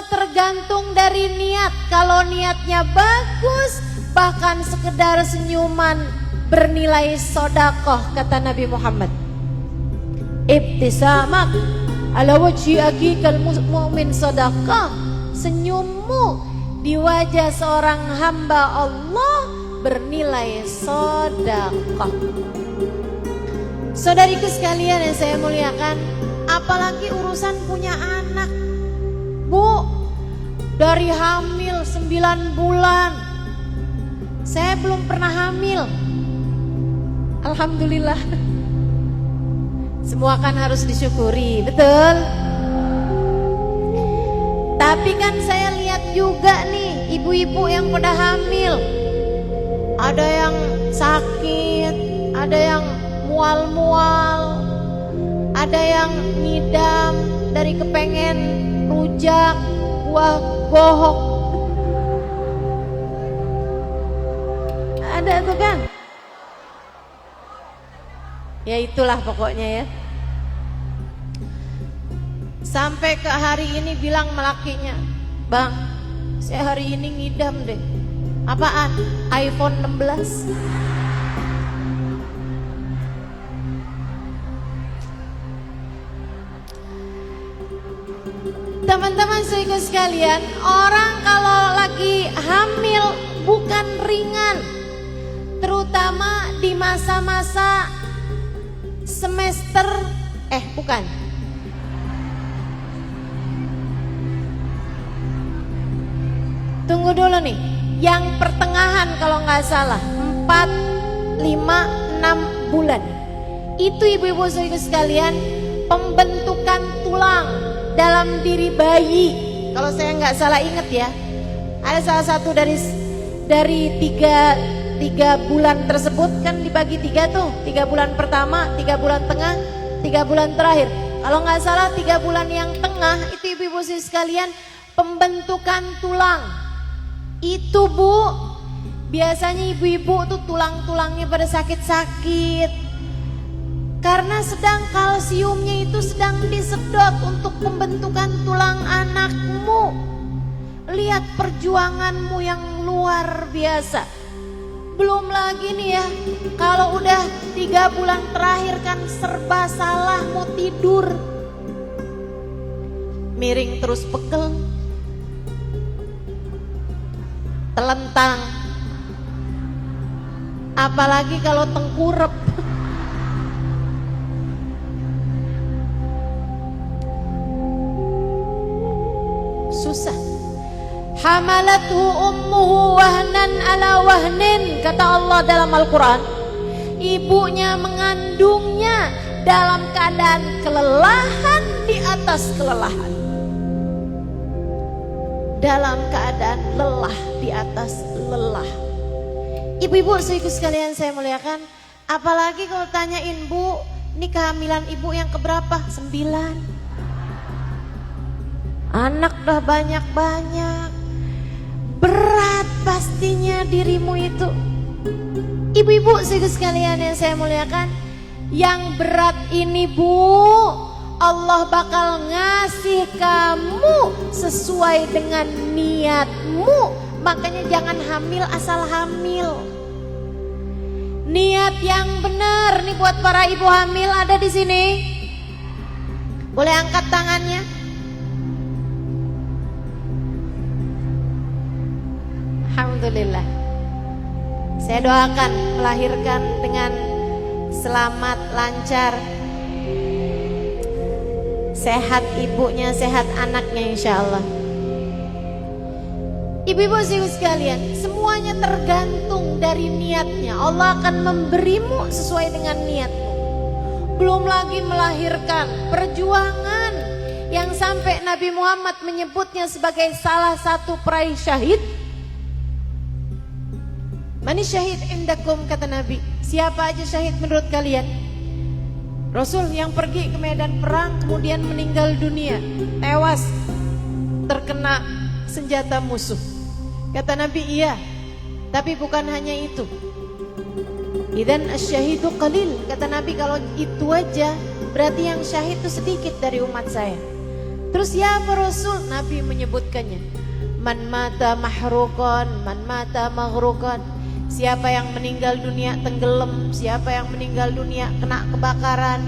Semua tergantung dari niat. Kalau niatnya bagus, bahkan sekedar senyuman bernilai sodakoh, kata Nabi Muhammad. Ibtisamak ala wajhi akikal mu'min sodakoh. Senyummu di wajah seorang hamba Allah bernilai sodakoh. Saudariku sekalian yang saya muliakan, apalagi urusan punya anak. Bu, dari hamil 9 bulan saya belum pernah hamil. Alhamdulillah. Semua kan harus disyukuri, betul? Tapi kan saya lihat juga nih ibu-ibu yang pada hamil. Ada yang sakit, ada yang mual-mual, ada yang ngidam dari kepengen rujak, buah bohok. Ada tuh kan? Ya itulah pokoknya ya. Sampai ke hari ini bilang melakinya, "Bang, saya hari ini ngidam deh." Apaan? iPhone 16. Teman-teman saudara sekalian, orang kalau lagi hamil bukan ringan, terutama di masa-masa semester bukan. Tunggu dulu nih, yang pertengahan kalau nggak salah 4, 5, 6 bulan. Itu ibu-ibu saudara sekalian, pembentukan tulang dalam diri bayi. Kalau saya nggak salah ingat ya, ada salah satu dari tiga bulan tersebut kan dibagi 3 tuh, 3 bulan pertama, 3 bulan tengah, 3 bulan terakhir. Kalau nggak salah 3 bulan yang tengah itu ibu-ibu sekalian pembentukan tulang. Itu Bu, biasanya ibu-ibu tuh tulang-tulangnya pada sakit-sakit. Karena sedang kalsiumnya itu sedang disedot untuk pembentukan tulang anakmu. Lihat perjuanganmu yang luar biasa. Belum lagi nih ya, kalau udah 3 bulan terakhir kan serba salah, mau tidur miring terus pegel, telentang, apalagi kalau tengkurep. Susah. Hamalathu ummuhu wahnan ala wahnin, kata Allah dalam Al-Quran. Ibunya mengandungnya dalam keadaan kelelahan di atas kelelahan. Dalam keadaan lelah di atas lelah. Ibu-ibu saudaraku sekalian saya muliakan, apalagi kalau tanyain, "Bu, ini kehamilan ibu yang keberapa?" 9. Anak dah banyak-banyak. Berat pastinya dirimu itu. Ibu-ibu saudaraku sekalian yang saya muliakan, yang berat ini Bu, Allah bakal ngasih kamu sesuai dengan niatmu. Makanya jangan hamil asal hamil. Niat yang benar nih buat para ibu hamil ada di sini. Boleh angkat tangannya? Alhamdulillah. Saya doakan melahirkan dengan selamat, lancar, sehat ibunya, sehat anaknya insya Allah. Ibu-ibu sekalian, semuanya tergantung dari niatnya. Allah akan memberimu sesuai dengan niatmu. Belum lagi melahirkan, perjuangan yang sampai Nabi Muhammad menyebutnya sebagai salah satu peraih syahid. Mani syahid indakum, kata Nabi. Siapa aja syahid menurut kalian? Rasul yang pergi ke medan perang kemudian meninggal dunia, tewas terkena senjata musuh. Kata Nabi, iya, tapi bukan hanya itu. Idzan asy-syahidu qalil, kata Nabi, kalau itu aja berarti yang syahid itu sedikit dari umat saya. Terus ya Rasul, Nabi menyebutkannya. Man mata mahruqan, man mata maghruqan. Siapa yang meninggal dunia tenggelam, siapa yang meninggal dunia kena kebakaran.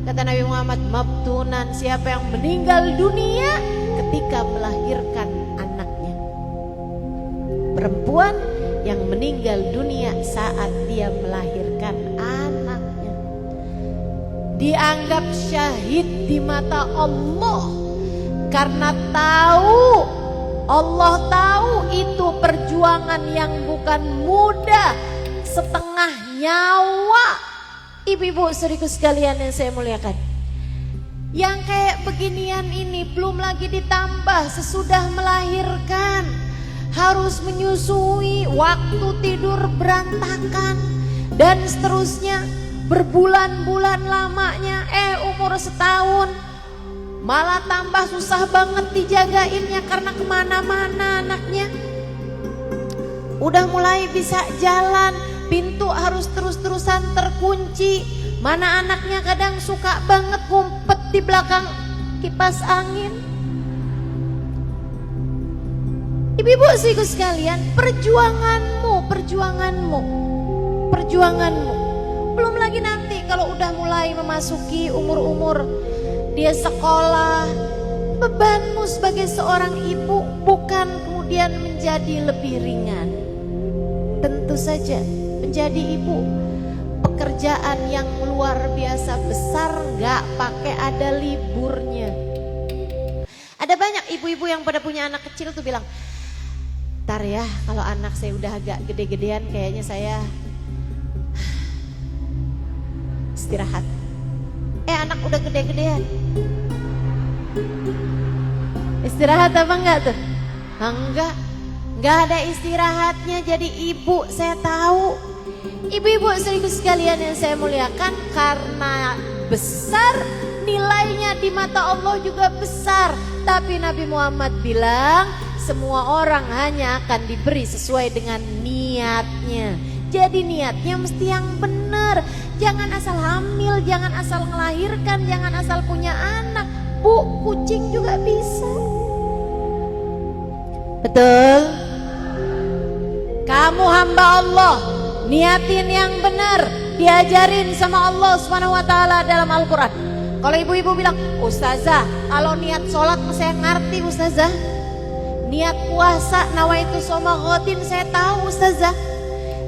Kata Nabi Muhammad, mabtunan, siapa yang meninggal dunia ketika melahirkan anaknya. Perempuan yang meninggal dunia saat dia melahirkan anaknya dianggap syahid di mata Allah, karena Allah tahu itu perjuangan yang bukan mudah, setengah nyawa. Ibu-ibu saudaraku sekalian yang saya muliakan, yang kayak beginian ini belum lagi ditambah sesudah melahirkan harus menyusui, waktu tidur berantakan, dan seterusnya, berbulan-bulan lamanya. Umur setahun malah tambah susah banget dijagainnya karena kemana-mana anaknya. Udah mulai bisa jalan, pintu harus terus-terusan terkunci. Mana anaknya kadang suka banget ngumpet di belakang kipas angin. Ibu-ibu saudaraku sekalian, perjuanganmu. Belum lagi nanti kalau udah mulai memasuki umur-umur dia sekolah, bebanmu sebagai seorang ibu bukan kemudian menjadi lebih ringan. Tentu saja menjadi ibu pekerjaan yang luar biasa besar, gak pakai ada liburnya. Ada banyak ibu-ibu yang pada punya anak kecil tuh bilang, ntar ya kalau anak saya udah agak gede-gedean kayaknya saya istirahat. Anak udah gede-gedean istirahat apa enggak tuh? Enggak ada istirahatnya jadi ibu. Saya tahu ibu-ibu saudaraku sekalian yang saya muliakan, karena besar nilainya di mata Allah juga besar. Tapi Nabi Muhammad bilang semua orang hanya akan diberi sesuai dengan niatnya. Jadi niatnya mesti yang benar. Jangan asal hamil, jangan asal melahirkan, jangan asal punya anak. Bu, kucing juga bisa. Betul? Kamu hamba Allah, niatin yang benar, diajarin sama Allah SWT dalam Al-Quran. Kalau ibu-ibu bilang, Ustazah, kalau niat sholat saya ngerti Ustazah. Niat puasa, nawaitu shoma ghadin saya tahu Ustazah.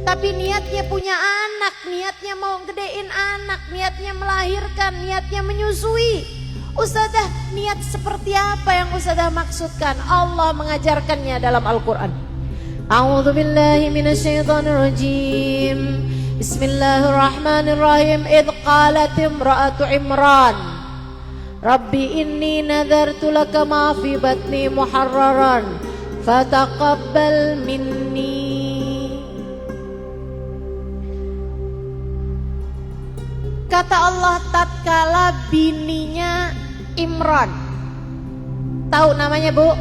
Tapi niatnya punya anak, niatnya mau gedein anak, niatnya melahirkan, niatnya menyusui. Ustazah, niat seperti apa yang Ustazah maksudkan? Allah mengajarkannya dalam Al-Quran. A'udzubillahi minasyaitonirrajim. Bismillahirrahmanirrahim. Idh qalat imra'atu Imran, Rabbi inni nadartu laka ma fi batni muharraran fataqabbal minni. Kata Allah tatkala bininya Imran, tahu namanya Bu?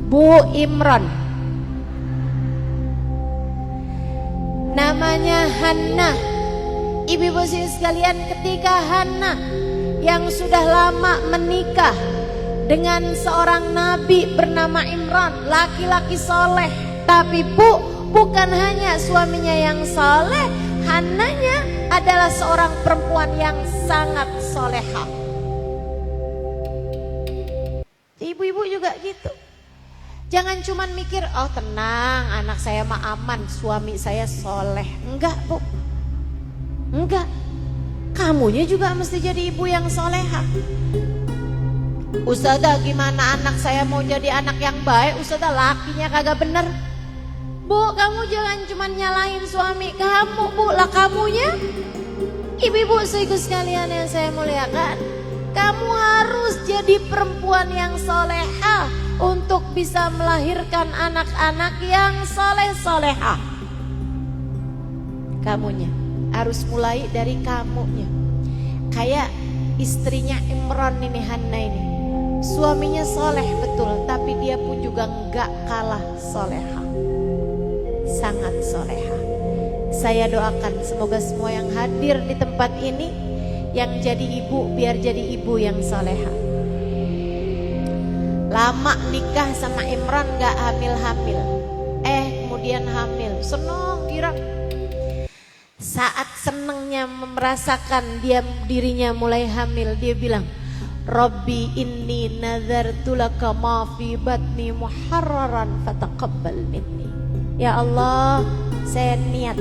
Bu Imran. Namanya Hannah. Ibu-ibu sekalian, ketika Hannah yang sudah lama menikah dengan seorang nabi bernama Imran, laki-laki soleh. Tapi Bu, bukan hanya suaminya yang soleh, Hannahnya adalah seorang perempuan yang sangat soleha. Ibu-ibu juga gitu. Jangan cuman mikir, oh tenang, anak saya mah aman, suami saya soleh. Enggak Bu, enggak. Kamunya juga mesti jadi ibu yang soleha. Ustazah, gimana anak saya mau jadi anak yang baik? Ustazah, lakinya kagak bener. Bu, kamu jangan cuma nyalahin suami kamu, Bu, lah kamunya. Ibu-ibu saudaraku sekalian yang saya muliakan, kamu harus jadi perempuan yang soleha untuk bisa melahirkan anak-anak yang soleh-soleha. Kamunya harus mulai dari kamunya. Kayak istrinya Imran ini, Hannah ini, suaminya soleh betul, tapi dia pun juga enggak kalah soleha, sangat soleha. Saya doakan semoga semua yang hadir di tempat ini yang jadi ibu, biar jadi ibu yang soleha. Lama nikah sama Imran gak hamil-hamil. Kemudian hamil. Senang girang. Saat senangnya merasakan dirinya mulai hamil, dia bilang, Rabbi inni nazartu laka ma fi batni muharraran fataqabbal minni. Ya Allah, saya niat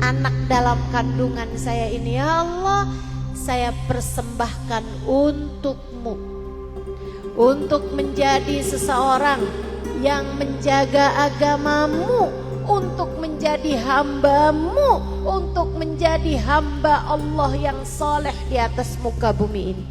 anak dalam kandungan saya ini, ya Allah, saya persembahkan untukmu, untuk menjadi seseorang yang menjaga agamamu, untuk menjadi hambamu, untuk menjadi hamba Allah yang soleh di atas muka bumi ini.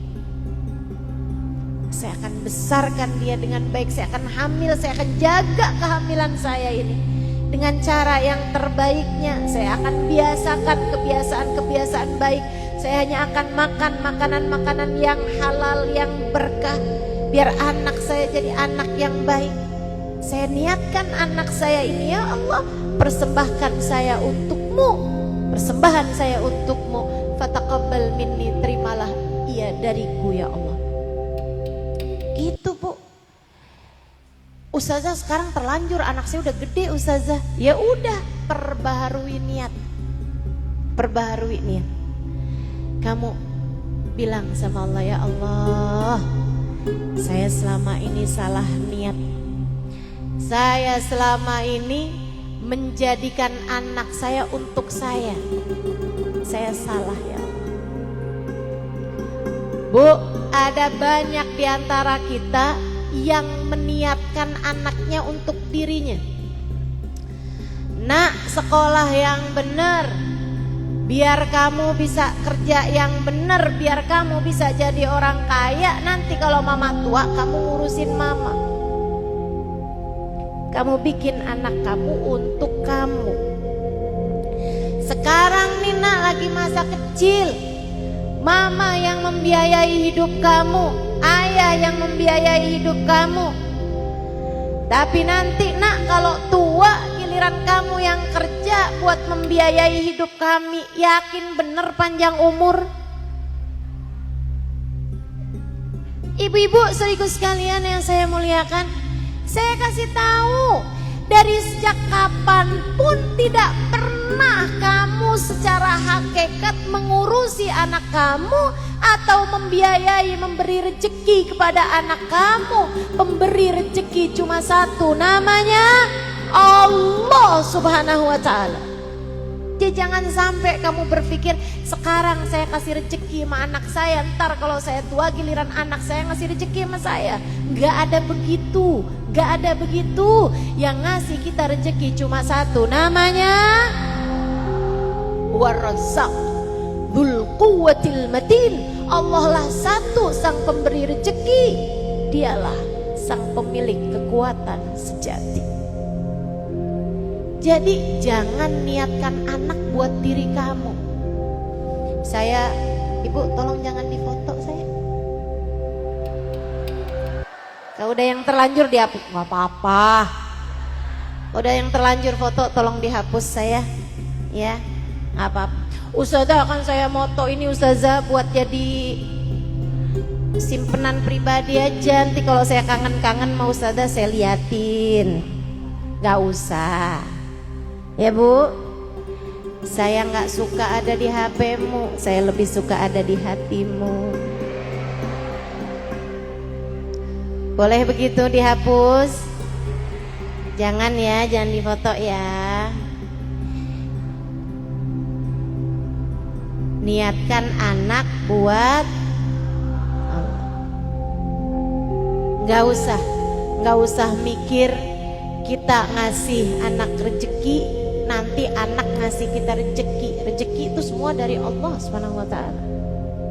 Saya akan besarkan dia dengan baik, saya akan hamil, saya akan jaga kehamilan saya ini dengan cara yang terbaiknya. Saya akan biasakan kebiasaan-kebiasaan baik. Saya hanya akan makan makanan-makanan yang halal, yang berkah, biar anak saya jadi anak yang baik. Saya niatkan anak saya ini, ya Allah, persembahkan saya untukmu, persembahan saya untukmu, fataqabbal minni, terimalah ia dariku ya Allah. Gitu Bu. Ustazah sekarang terlanjur, anak saya udah gede Ustazah. Ya udah, perbaharui niat. Perbaharui niat. Kamu bilang sama Allah, ya Allah, saya selama ini salah niat. Saya selama ini menjadikan anak saya untuk saya. Saya salah ya Allah. Bu, ada banyak di antara kita yang meniatkan anaknya untuk dirinya. Nak, sekolah yang benar, biar kamu bisa kerja yang benar, biar kamu bisa jadi orang kaya. Nanti kalau mama tua, kamu ngurusin mama. Kamu bikin anak kamu untuk kamu. Sekarang Nina lagi masa kecil, mama yang membiayai hidup kamu, ayah yang membiayai hidup kamu. Tapi nanti nak, kalau tua giliran kamu yang kerja buat membiayai hidup kami. Yakin bener panjang umur? Ibu-ibu sekaligus sekalian yang saya muliakan, saya kasih tahu, dari sejak kapanpun tidak pernah kamu secara hakikat mengurusi anak kamu atau membiayai, memberi rezeki kepada anak kamu. Pemberi rezeki cuma satu, namanya Allah Subhanahu wa ta'ala. Jadi jangan sampai kamu berpikir, sekarang saya kasih rezeki sama anak saya, ntar kalau saya tua giliran anak saya ngasih rezeki sama saya. Gak ada begitu, gak ada begitu. Yang ngasih kita rezeki cuma satu, namanya War-Razzaq Dzul Quwwatil Matin. Allah lah satu sang pemberi rezeki, dialah sang pemilik kekuatan sejati. Jadi jangan niatkan anak buat diri kamu. Saya, ibu tolong jangan difoto saya. Kalau udah yang terlanjur dihapus, nggak apa-apa. Udah yang terlanjur foto tolong dihapus saya, ya, nggak apa-apa. Ustazah akan saya moto ini Ustazah buat jadi simpenan pribadi aja. Nanti kalau saya kangen-kangen mau Ustazah saya liatin. Nggak usah. Ya Bu, saya nggak suka ada di HP-mu, saya lebih suka ada di hatimu. Boleh begitu dihapus? Jangan ya, jangan difoto ya. Niatkan anak buat Allah. Nggak usah mikir kita ngasih anak rezeki, nanti anak ngasih kita rezeki. Rezeki itu semua dari Allah Subhanahu wa ta'ala.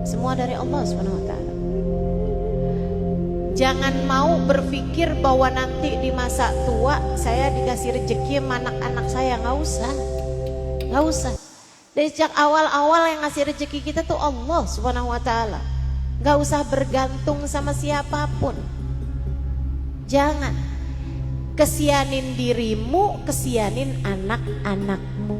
Semua dari Allah Subhanahu wa ta'ala. Jangan mau berpikir bahwa nanti di masa tua saya dikasih rezeki sama anak-anak saya. Nggak usah. Nggak usah. Dari sejak awal-awal yang ngasih rezeki kita tuh Allah Subhanahu wa ta'ala. Nggak usah bergantung sama siapapun. Jangan kesianin dirimu, kesianin anak-anakmu.